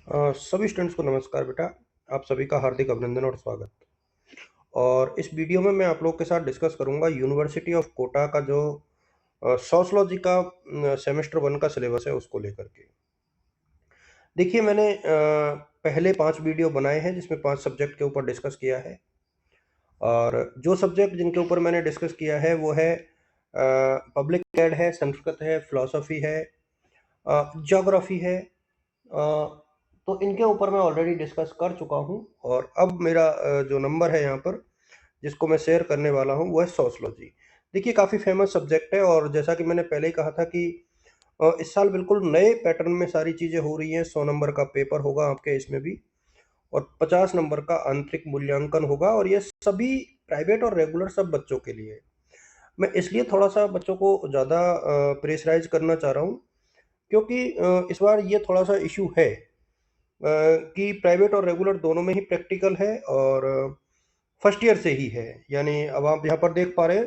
सभी स्टूडेंट्स को नमस्कार बेटा। आप सभी का हार्दिक अभिनंदन और स्वागत। और इस वीडियो में मैं आप लोग के साथ डिस्कस करूंगा यूनिवर्सिटी ऑफ कोटा का जो सोशलॉजी का सेमेस्टर 1 का सिलेबस है उसको लेकर के। देखिए मैंने पहले 5 वीडियो बनाए हैं जिसमें 5 सब्जेक्ट के ऊपर डिस्कस किया है। और जो सब्जेक्ट जिनके ऊपर मैंने डिस्कस किया है वो है पब्लिक एड है, संस्कृत है, फिलॉसफी है, ज्योग्राफी है। तो इनके ऊपर मैं ऑलरेडी डिस्कस कर चुका हूँ। और अब मेरा जो नंबर है यहाँ पर जिसको मैं शेयर करने वाला हूँ वो है सोशलॉजी। देखिए काफ़ी फेमस सब्जेक्ट है और जैसा कि मैंने पहले ही कहा था कि इस साल बिल्कुल नए पैटर्न में सारी चीज़ें हो रही हैं। 100 नंबर का पेपर होगा आपके इसमें भी, और 50 नंबर का आंतरिक मूल्यांकन होगा, और ये सभी प्राइवेट और रेगुलर सब बच्चों के लिए। मैं इसलिए थोड़ा सा बच्चों को ज़्यादा प्रेशराइज करना चाह रहा हूँ क्योंकि इस बार ये थोड़ा सा इशू है कि प्राइवेट और रेगुलर दोनों में ही प्रैक्टिकल है और फर्स्ट ईयर से ही है। यानी अब आप यहाँ पर देख पा रहे हैं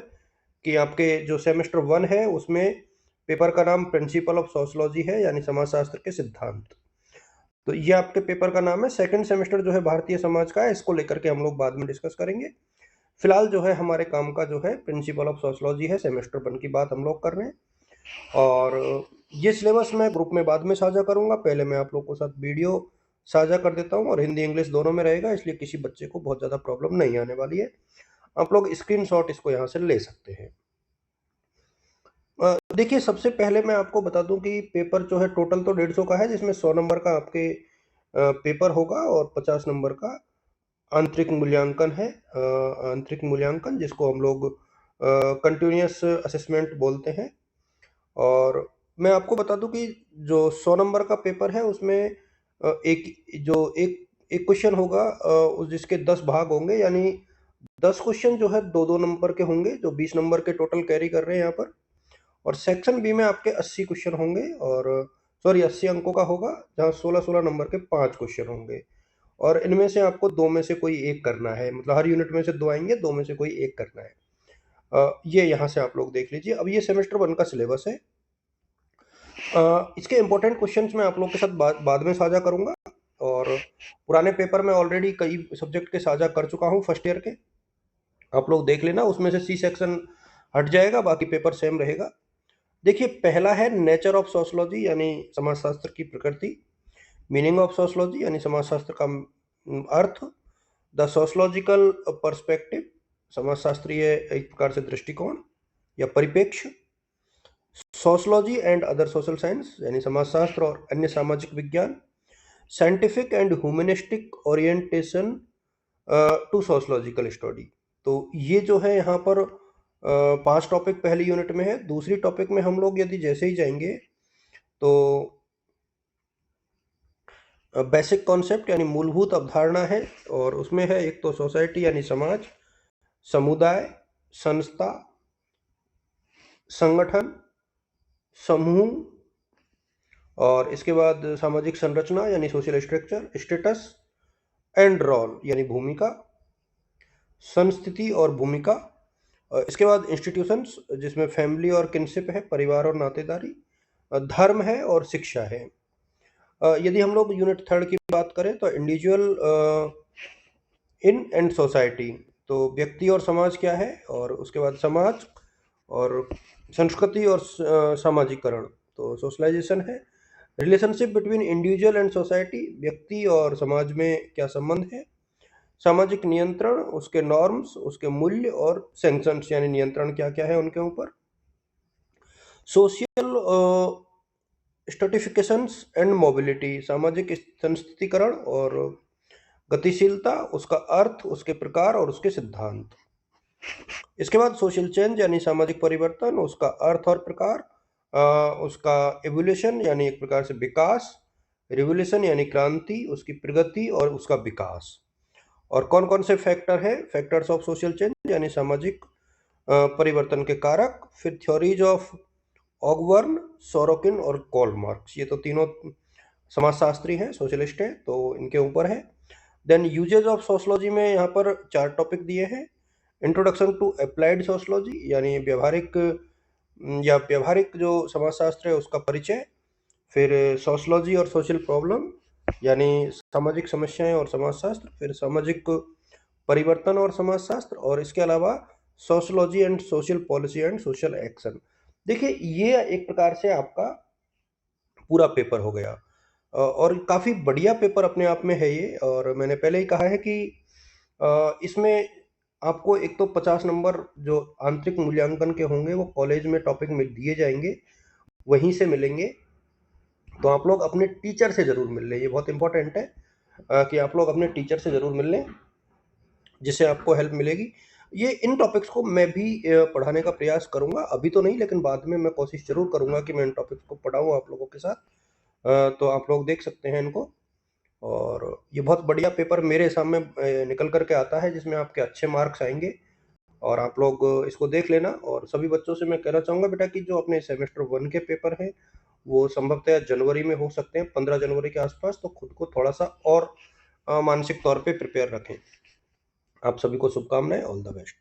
कि आपके जो सेमेस्टर 1 है उसमें पेपर का नाम प्रिंसिपल ऑफ सोशलॉजी है, यानी समाजशास्त्र के सिद्धांत। तो ये आपके पेपर का नाम है। सेकंड सेमेस्टर जो है भारतीय समाज का है, इसको लेकर के हम लोग बाद में डिस्कस करेंगे। फिलहाल जो है हमारे काम का जो है प्रिंसिपल ऑफ सोशलॉजी है, सेमेस्टर 1 की बात हम लोग कर रहे हैं। और ये सिलेबस मैं ग्रुप में बाद में साझा करूंगा। पहले मैं आप लोग के साथ वीडियो साझा कर देता हूं, और हिंदी इंग्लिश दोनों में रहेगा, इसलिए किसी बच्चे को बहुत ज़्यादा प्रॉब्लम नहीं आने वाली है। आप लोग स्क्रीनशॉट इसको यहाँ से ले सकते हैं। देखिए सबसे पहले मैं आपको बता दूं कि पेपर जो है टोटल तो 150 का है, जिसमें 100 नंबर का आपके पेपर होगा और 50 नंबर का आंतरिक मूल्यांकन है। आंतरिक मूल्यांकन जिसको हम लोग कंटिन्यूअस असेसमेंट बोलते हैं। और मैं आपको बता दूं कि जो 100 नंबर का पेपर है उसमें एक क्वेश्चन होगा, उस जिसके 10 भाग होंगे, यानी 10 क्वेश्चन जो है 2-2 नंबर के होंगे, जो 20 नंबर के टोटल कैरी कर रहे हैं यहाँ पर। और सेक्शन बी में आपके 80 क्वेश्चन होंगे, और सॉरी 80 अंकों का होगा, जहाँ 16-16 नंबर के 5 क्वेश्चन होंगे। और इनमें से आपको 2 में से कोई एक करना है, मतलब हर यूनिट में से 2 आएंगे, 2 में से कोई एक करना है। ये यहाँ से आप लोग देख लीजिए। अब ये सेमेस्टर 1 का सिलेबस है। इसके इम्पोर्टेंट क्वेश्चंस मैं आप लोग के साथ बाद में साझा करूंगा। और पुराने पेपर में ऑलरेडी कई सब्जेक्ट के साझा कर चुका हूं फर्स्ट ईयर के। आप लोग देख लेना, उसमें से सी सेक्शन हट जाएगा, बाकी पेपर सेम रहेगा। देखिए पहला है नेचर ऑफ सोशलॉजी, यानी समाजशास्त्र की प्रकृति। मीनिंग ऑफ सोशलॉजी यानी समाजशास्त्र का अर्थ। द सोशलॉजिकल पर्सपेक्टिव, समाजशास्त्रीय एक प्रकार से दृष्टिकोण या परिप्रेक्ष्य। Sociology and other social science, यानी समाजशास्त्र और अन्य सामाजिक विज्ञान। Scientific and humanistic orientation to sociological study. तो ये जो है यहाँ पर 5 टॉपिक पहली यूनिट में है। दूसरी टॉपिक में हम लोग यदि जैसे ही जाएंगे तो बेसिक कॉन्सेप्ट यानी मूलभूत अवधारणा है, और उसमें है एक तो सोसाइटी यानी समाज, समुदाय, संस्था, संगठन, समूह, और इसके बाद सामाजिक संरचना यानी social structure, status and role यानी भूमिका, संस्थिति और भूमिका। इसके बाद इंस्टीट्यूशंस जिसमें फैमिली और किनशिप है, परिवार और नातेदारी, धर्म है और शिक्षा है। यदि हम लोग यूनिट 3 की बात करें तो इंडिविजुअल इन एंड सोसाइटी, तो व्यक्ति और समाज क्या है, और उसके बाद समाज और संस्कृति और सामाजिकरण, तो सोशलाइजेशन है। Relationship between individual and society, व्यक्ति और समाज में क्या संबंध है। सामाजिक नियंत्रण, उसके नॉर्म्स, उसके मूल्य और सैंक्शंस यानी नियंत्रण क्या क्या है उनके ऊपर। सोशल स्ट्रेटिफिकेशंस एंड मोबिलिटी, सामाजिक संस्थितिकरण और गतिशीलता, उसका अर्थ, उसके प्रकार और उसके सिद्धांत। इसके बाद सोशल चेंज यानी सामाजिक परिवर्तन, उसका अर्थ और प्रकार, उसका एवोल्यूशन यानी एक प्रकार से विकास, रिवोल्यूशन यानी क्रांति, उसकी प्रगति और उसका विकास। और कौन कौन से फैक्टर है, फैक्टर्स ऑफ सोशल चेंज यानी सामाजिक परिवर्तन के कारक। फिर थ्योरीज ऑफ ऑगवर्न, सोरोकिन और कॉल मार्क्स, ये तो तीनों समाजशास्त्री हैं, सोशलिस्ट हैं, तो इनके ऊपर है। देन यूजेज ऑफ सोशलॉजी में यहाँ पर 4 टॉपिक दिए हैं। इंट्रोडक्शन टू अप्लाइड सोशलॉजी यानी व्यवहारिक या व्यवहारिक जो समाजशास्त्र है उसका परिचय। फिर सोशलॉजी और सोशल प्रॉब्लम, यानी सामाजिक समस्याएं और समाजशास्त्र, फिर सामाजिक परिवर्तन और समाजशास्त्र, और इसके अलावा sociology and social policy and social action. देखिए, ये एक प्रकार से आपका पूरा पेपर हो गया। और काफ़ी बढ़िया पेपर अपने आप में है ये, और मैंने पहले ही कहा है कि इसमें आपको एक तो 50 नंबर जो आंतरिक मूल्यांकन के होंगे वो कॉलेज में टॉपिक में दिए जाएँगे, वहीं से मिलेंगे। तो आप लोग अपने टीचर से ज़रूर मिल लें, ये बहुत इम्पोर्टेंट है कि आप लोग अपने टीचर से ज़रूर मिल लें, जिससे आपको हेल्प मिलेगी। ये इन टॉपिक्स को मैं भी पढ़ाने का प्रयास करूँगा, अभी तो नहीं, लेकिन बाद में मैं कोशिश ज़रूर करूँगा कि मैं इन टॉपिक्स को पढ़ाऊँ आप लोगों के साथ। तो आप लोग देख सकते हैं इनको, और ये बहुत बढ़िया पेपर मेरे हिसाब में निकल कर के आता है, जिसमें आपके अच्छे मार्क्स आएँगे, और आप लोग इसको देख लेना। और सभी बच्चों से मैं कहना चाहूँगा बेटा कि जो अपने सेमेस्टर 1 के पेपर हैं, वो संभवतः जनवरी में हो सकते हैं, 15 जनवरी के आसपास, तो खुद को थोड़ा-सा और मानसिक तौर पे प्रिपेयर रखें। आप सभी को शुभकामनाएँ, ऑल द बेस्ट।